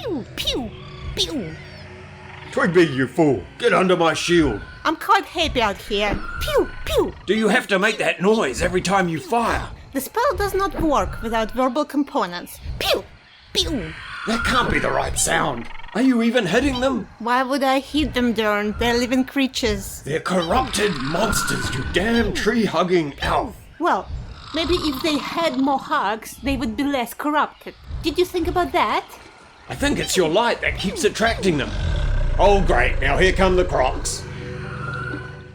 Pew, pew, pew. Twigby, you fool! Get under my shield! I'm quite happy out here. Pew, pew. Do you have to make that noise every time you fire? The spell does not work without verbal components. Pew, pew. That can't be the right sound. Are you even hitting them? Why would I hit them, Darn? They're living creatures. They're corrupted monsters, you damn tree-hugging elf! Well, maybe if they had more hugs, they would be less corrupted. Did you think about that? I think it's your light that keeps attracting them. Oh great, now here come the crocs.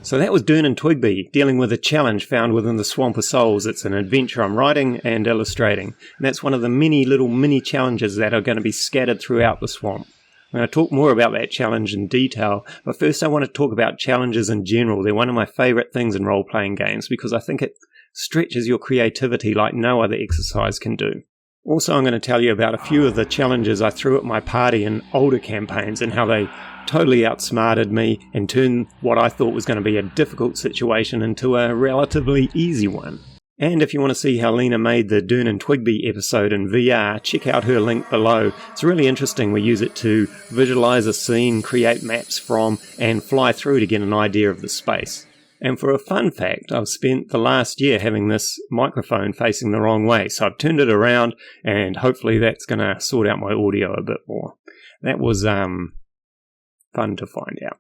So that was Dern and Twigby, dealing with a challenge found within the Swamp of Souls. It's an adventure I'm writing and illustrating. And that's one of the many little mini challenges that are going to be scattered throughout the swamp. I'm going to talk more about that challenge in detail, but first I want to talk about challenges in general. They're one of my favourite things in role-playing games because I think it stretches your creativity like no other exercise can do. Also, I'm going to tell you about a few of the challenges I threw at my party in older campaigns and how they totally outsmarted me and turned what I thought was going to be a difficult situation into a relatively easy one. And if you want to see how Lena made the Dern and Twigby episode in VR, check out her link below. It's really interesting. We use it to visualize a scene, create maps from, and fly through to get an idea of the space. And for a fun fact, I've spent the last year having this microphone facing the wrong way, so I've turned it around, and hopefully that's going to sort out my audio a bit more. That was fun to find out.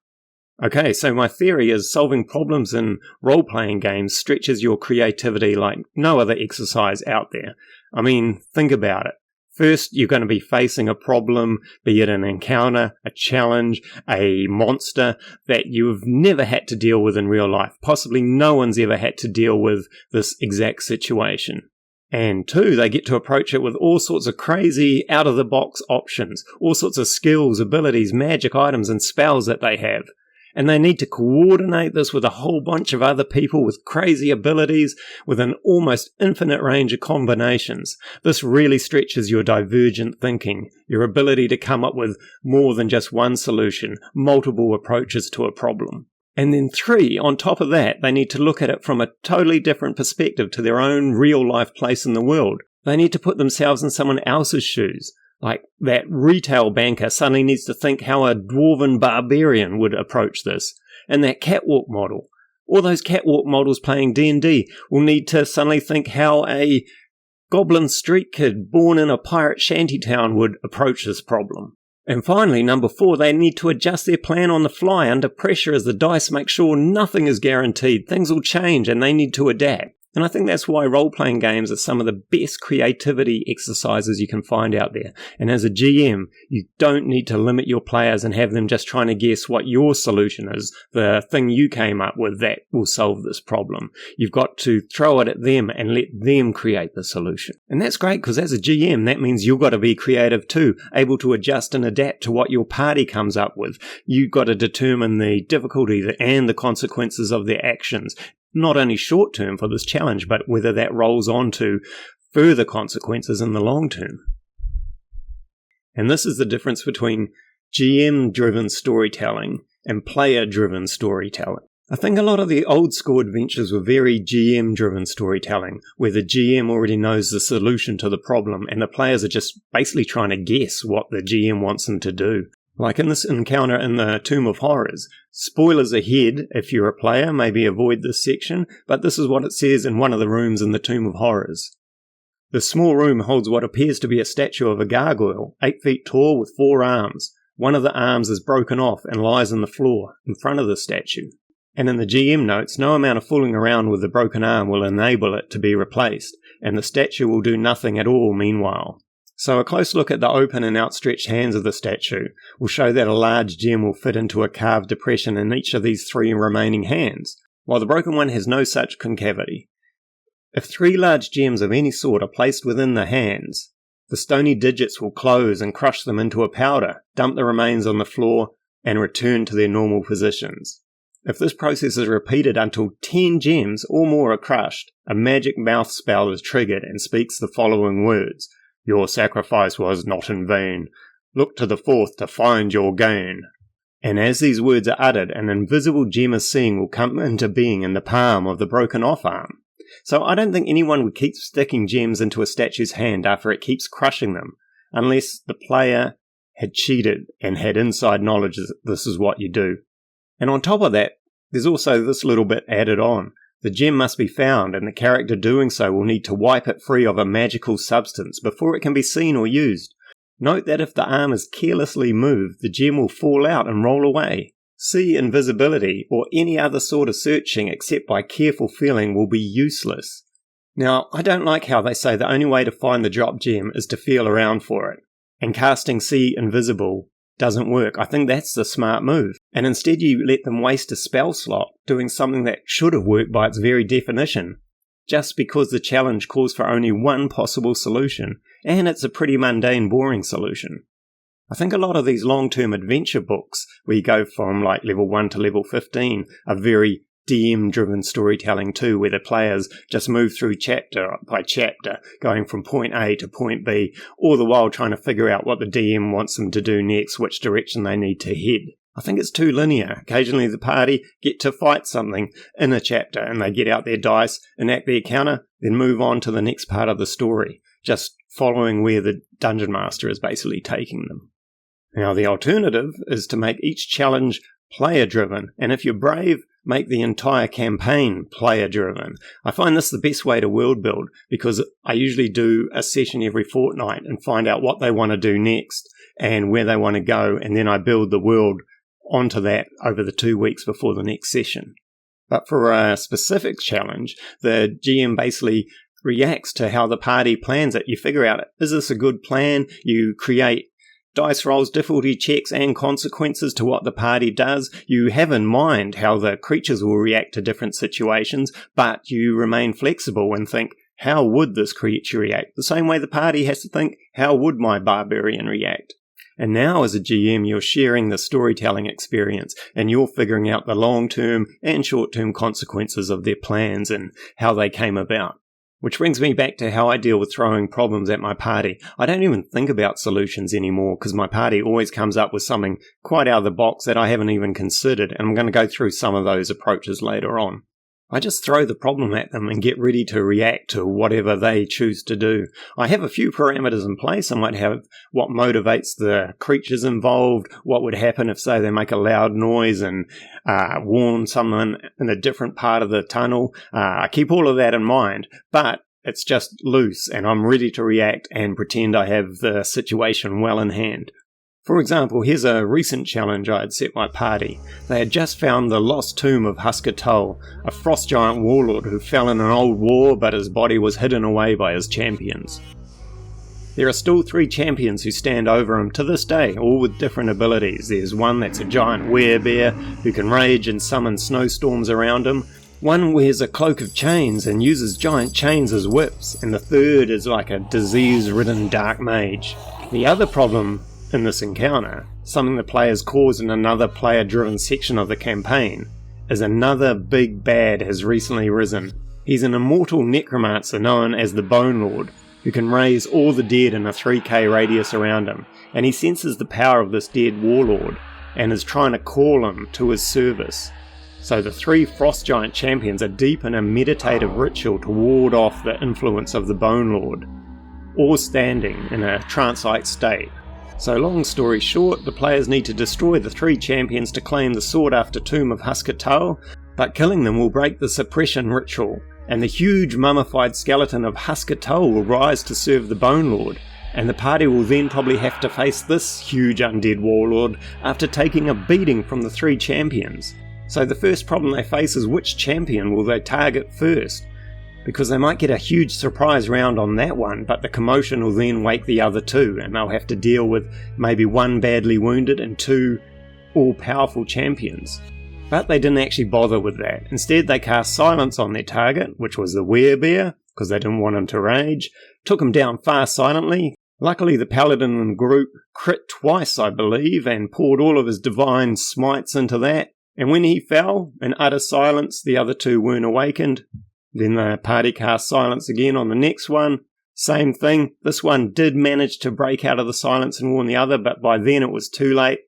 Okay, so my theory is solving problems in role-playing games stretches your creativity like no other exercise out there. I mean, think about it. First, you're going to be facing a problem, be it an encounter, a challenge, a monster that you've never had to deal with in real life. Possibly no one's ever had to deal with this exact situation. And two, they get to approach it with all sorts of crazy, out-of-the-box options, all sorts of skills, abilities, magic items, and spells that they have. And they need to coordinate this with a whole bunch of other people with crazy abilities, with an almost infinite range of combinations. This really stretches your divergent thinking, your ability to come up with more than just one solution, multiple approaches to a problem. And then three, on top of that, they need to look at it from a totally different perspective to their own real-life place in the world. They need to put themselves in someone else's shoes. Like that retail banker suddenly needs to think how a dwarven barbarian would approach this. And that catwalk model. All those catwalk models playing D&D will need to suddenly think how a goblin street kid born in a pirate shantytown would approach this problem. And finally, number 4, they need to adjust their plan on the fly under pressure as the dice make sure nothing is guaranteed. Things will change and they need to adapt. And I think that's why role-playing games are some of the best creativity exercises you can find out there. And as a GM, you don't need to limit your players and have them just trying to guess what your solution is, the thing you came up with that will solve this problem. You've got to throw it at them and let them create the solution. And that's great because as a GM, that means you've got to be creative too, able to adjust and adapt to what your party comes up with. You've got to determine the difficulty and the consequences of their actions. Not only short term for this challenge, but whether that rolls on to further consequences in the long term. And this is the difference between GM-driven storytelling and player-driven storytelling. I think a lot of the old school adventures were very GM-driven storytelling, where the GM already knows the solution to the problem and the players are just basically trying to guess what the GM wants them to do. Like in this encounter in the Tomb of Horrors. Spoilers ahead, if you're a player, maybe avoid this section, but this is what it says in one of the rooms in the Tomb of Horrors. The small room holds what appears to be a statue of a gargoyle, 8 feet tall with 4 arms. One of the arms is broken off and lies on the floor, in front of the statue. And in the GM notes, no amount of fooling around with the broken arm will enable it to be replaced, and the statue will do nothing at all meanwhile. So a close look at the open and outstretched hands of the statue will show that a large gem will fit into a carved depression in each of these 3 remaining hands, while the broken one has no such concavity. If 3 large gems of any sort are placed within the hands, the stony digits will close and crush them into a powder, dump the remains on the floor, and return to their normal positions. If this process is repeated until 10 gems or more are crushed, a magic mouth spell is triggered and speaks the following words. Your sacrifice was not in vain. Look to the 4th to find your gain. And as these words are uttered, an invisible gem of seeing will come into being in the palm of the broken off arm. So I don't think anyone would keep sticking gems into a statue's hand after it keeps crushing them, unless the player had cheated and had inside knowledge that this is what you do. And on top of that, there's also this little bit added on. The gem must be found, and the character doing so will need to wipe it free of a magical substance before it can be seen or used. Note that if the arm is carelessly moved, the gem will fall out and roll away. See invisibility or any other sort of searching except by careful feeling will be useless. Now, I don't like how they say the only way to find the drop gem is to feel around for it, and casting See Invisible doesn't work. I think that's the smart move, and instead you let them waste a spell slot doing something that should have worked by its very definition, just because the challenge calls for only one possible solution, and it's a pretty mundane, boring solution. I think a lot of these long-term adventure books, where you go from like level 1 to level 15, are very DM-driven storytelling too, where the players just move through chapter by chapter, going from point A to point B, all the while trying to figure out what the DM wants them to do next, which direction they need to head. I think it's too linear. Occasionally the party get to fight something in a chapter, and they get out their dice, enact their counter, then move on to the next part of the story, just following where the Dungeon Master is basically taking them. Now, the alternative is to make each challenge player-driven, and if you're brave, make the entire campaign player-driven. I find this the best way to world build, because I usually do a session every fortnight and find out what they want to do next and where they want to go, and then I build the world onto that over the 2 weeks before the next session. But for a specific challenge, the GM basically reacts to how the party plans it. You figure out, is this a good plan? You create dice rolls, difficulty checks, and consequences to what the party does. You have in mind how the creatures will react to different situations, but you remain flexible and think, how would this creature react? The same way the party has to think, how would my barbarian react? And now as a GM, you're sharing the storytelling experience, and you're figuring out the long-term and short-term consequences of their plans and how they came about. Which brings me back to how I deal with throwing problems at my party. I don't even think about solutions anymore, because my party always comes up with something quite out of the box that I haven't even considered, and I'm going to go through some of those approaches later on. I just throw the problem at them and get ready to react to whatever they choose to do. I have a few parameters in place. I might have what motivates the creatures involved, what would happen if, say, they make a loud noise and warn someone in a different part of the tunnel. I keep all of that in mind, but it's just loose, and I'm ready to react and pretend I have the situation well in hand. For example, here's a recent challenge I had set my party. They had just found the lost tomb of Husker Toll, a frost giant warlord who fell in an old war, but his body was hidden away by his champions. There are still 3 champions who stand over him to this day, all with different abilities. There's one that's a giant werebear who can rage and summon snowstorms around him. One wears a cloak of chains and uses giant chains as whips, and the third is like a disease-ridden dark mage. The other problem in this encounter, something the players cause in another player-driven section of the campaign, is another big bad has recently risen. He's an immortal necromancer known as the Bone Lord, who can raise all the dead in a 3k radius around him, and he senses the power of this dead warlord, and is trying to call him to his service. So the 3 frost giant champions are deep in a meditative ritual to ward off the influence of the Bone Lord, all standing in a trance-like state. So long story short, the players need to destroy the 3 champions to claim the sought-after tomb of Husker Toll, but killing them will break the suppression ritual, and the huge mummified skeleton of Husker Toll will rise to serve the Bone Lord, and the party will then probably have to face this huge undead warlord after taking a beating from the 3 champions. So the first problem they face is which champion will they target first? Because they might get a huge surprise round on that one, but the commotion will then wake the other 2, and they'll have to deal with maybe 1 badly wounded and 2 all-powerful champions. But they didn't actually bother with that. Instead, they cast silence on their target, which was the werebear, because they didn't want him to rage, took him down fast silently. Luckily, the paladin in the group crit twice, I believe, and poured all of his divine smites into that. And when he fell, in utter silence, the other 2 weren't awakened. Then the party cast silence again on the next one. Same thing. This one did manage to break out of the silence and warn the other, but by then it was too late.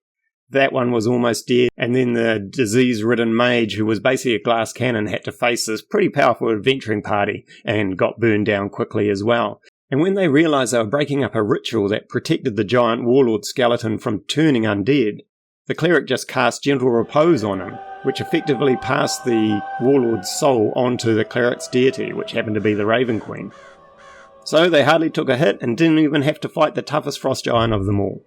That one was almost dead. And then the disease-ridden mage, who was basically a glass cannon, had to face this pretty powerful adventuring party and got burned down quickly as well. And when they realised they were breaking up a ritual that protected the giant warlord skeleton from turning undead, the cleric just cast gentle repose on him, which effectively passed the warlord's soul onto the cleric's deity, which happened to be the Raven Queen. So they hardly took a hit and didn't even have to fight the toughest frost giant of them all.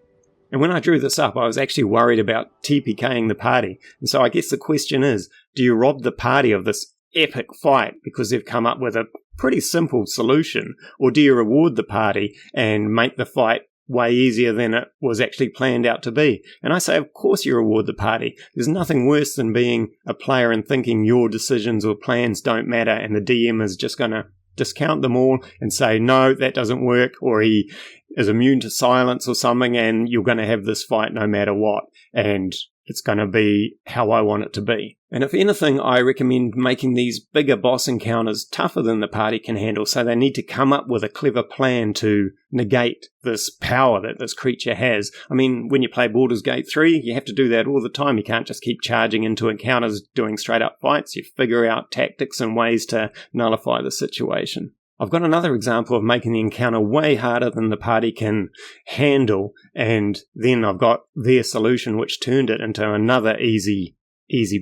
And when I drew this up, I was actually worried about TPKing the party. And so I guess the question is, do you rob the party of this epic fight because they've come up with a pretty simple solution, or do you reward the party and make the fight way easier than it was actually planned out to be? And I say, of course you reward the party. There's nothing worse than being a player and thinking your decisions or plans don't matter and the DM is just going to discount them all and say, no, that doesn't work, or he is immune to silence or something, and you're going to have this fight no matter what, and it's going to be how I want it to be. And if anything, I recommend making these bigger boss encounters tougher than the party can handle, so they need to come up with a clever plan to negate this power that this creature has. I mean, when you play Baldur's Gate 3, you have to do that all the time. You can't just keep charging into encounters doing straight-up fights. You figure out tactics and ways to nullify the situation. I've got another example of making the encounter way harder than the party can handle, and then I've got their solution which turned it into another easy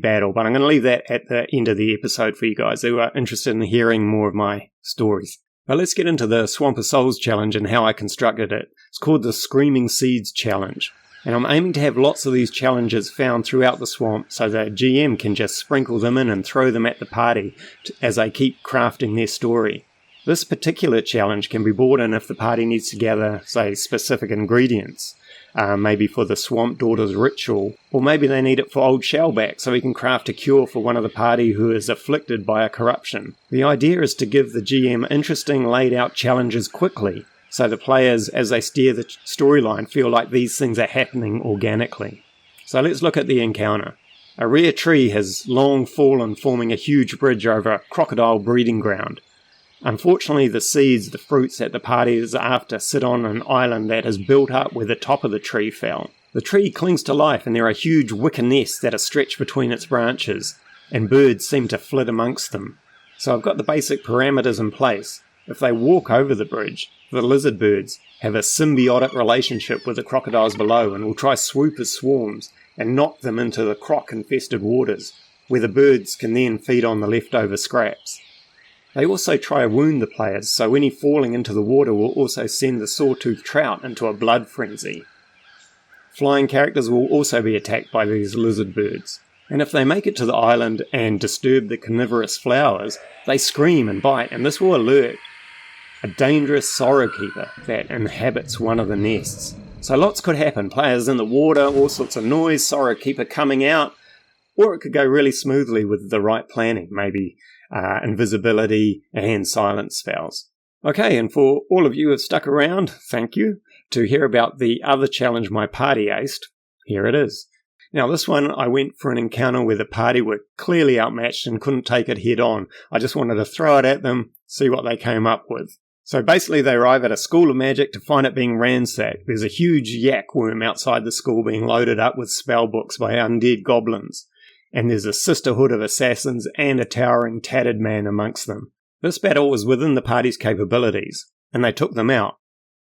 battle. But I'm going to leave that at the end of the episode for you guys who are interested in hearing more of my stories. But let's get into the Swamp of Souls challenge and how I constructed it. It's called the Screaming Seeds challenge. And I'm aiming to have lots of these challenges found throughout the swamp so the GM can just sprinkle them in and throw them at the party as they keep crafting their story. This particular challenge can be brought in if the party needs to gather, say, specific ingredients, maybe for the Swamp Daughter's ritual, or maybe they need it for Old Shellback so he can craft a cure for one of the party who is afflicted by a corruption. The idea is to give the GM interesting laid out challenges quickly, so the players, as they steer the storyline, feel like these things are happening organically. So let's look at the encounter. A rare tree has long fallen, forming a huge bridge over a crocodile breeding ground. Unfortunately, the seeds, the fruits that the party is after, sit on an island that is built up where the top of the tree fell. The tree clings to life and there are huge wicker nests that are stretched between its branches, and birds seem to flit amongst them. So I've got the basic parameters in place. If they walk over the bridge, the lizard birds have a symbiotic relationship with the crocodiles below and will try swoop as swarms and knock them into the croc-infested waters, where the birds can then feed on the leftover scraps. They also try to wound the players, so any falling into the water will also send the sawtooth trout into a blood frenzy. Flying characters will also be attacked by these lizard birds, and if they make it to the island and disturb the carnivorous flowers, they scream and bite, and this will alert a dangerous sorrow keeper that inhabits one of the nests. So lots could happen, players in the water, all sorts of noise, sorrow keeper coming out, or it could go really smoothly with the right planning, maybe invisibility and silence spells. Okay, and for all of you who have stuck around, thank you, to hear about the other challenge my party aced, here it is. Now this one, I went for an encounter where the party were clearly outmatched and couldn't take it head on. I just wanted to throw it at them, see what they came up with. So basically they arrive at a school of magic to find it being ransacked. There's a huge yak worm outside the school being loaded up with spell books by undead goblins. And there's a sisterhood of assassins and a towering tattered man amongst them. This battle was within the party's capabilities, and they took them out.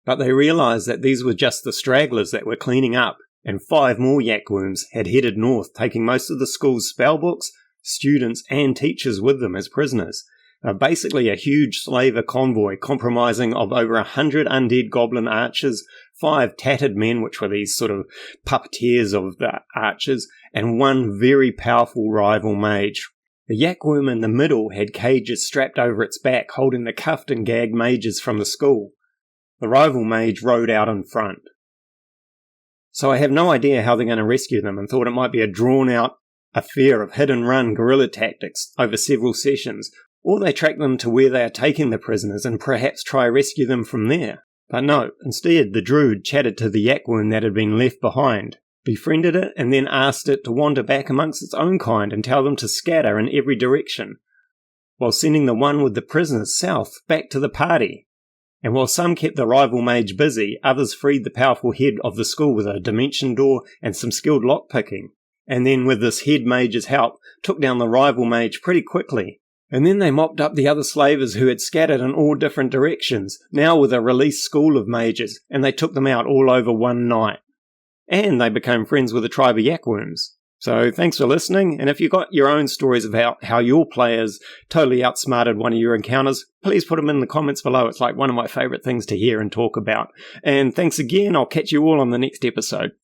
But they realised that these were just the stragglers that were cleaning up, and 5 more yakworms had headed north, taking most of the school's spellbooks, students and teachers with them as prisoners. Basically a huge slaver convoy comprising of over 100 undead goblin archers, 5 tattered men, which were these sort of puppeteers of the archers, and 1 very powerful rival mage. The yakworm in the middle had cages strapped over its back, holding the cuffed and gagged mages from the school. The rival mage rode out in front. So I have no idea how they're going to rescue them, and thought it might be a drawn-out affair of hit-and-run guerrilla tactics over several sessions, or they track them to where they are taking the prisoners and perhaps try rescue them from there. But no, instead the druid chatted to the yakworm that had been left behind, befriended it, and then asked it to wander back amongst its own kind and tell them to scatter in every direction, while sending the one with the prisoners south back to the party. And while some kept the rival mage busy, others freed the powerful head of the school with a dimension door and some skilled lockpicking, and then with this head mage's help took down the rival mage pretty quickly. And then they mopped up the other slavers who had scattered in all different directions, now with a released school of mages, and they took them out all over one night. And they became friends with a tribe of yakworms. So thanks for listening, and if you've got your own stories about how your players totally outsmarted one of your encounters, please put them in the comments below. It's like one of my favourite things to hear and talk about. And thanks again. I'll catch you all on the next episode.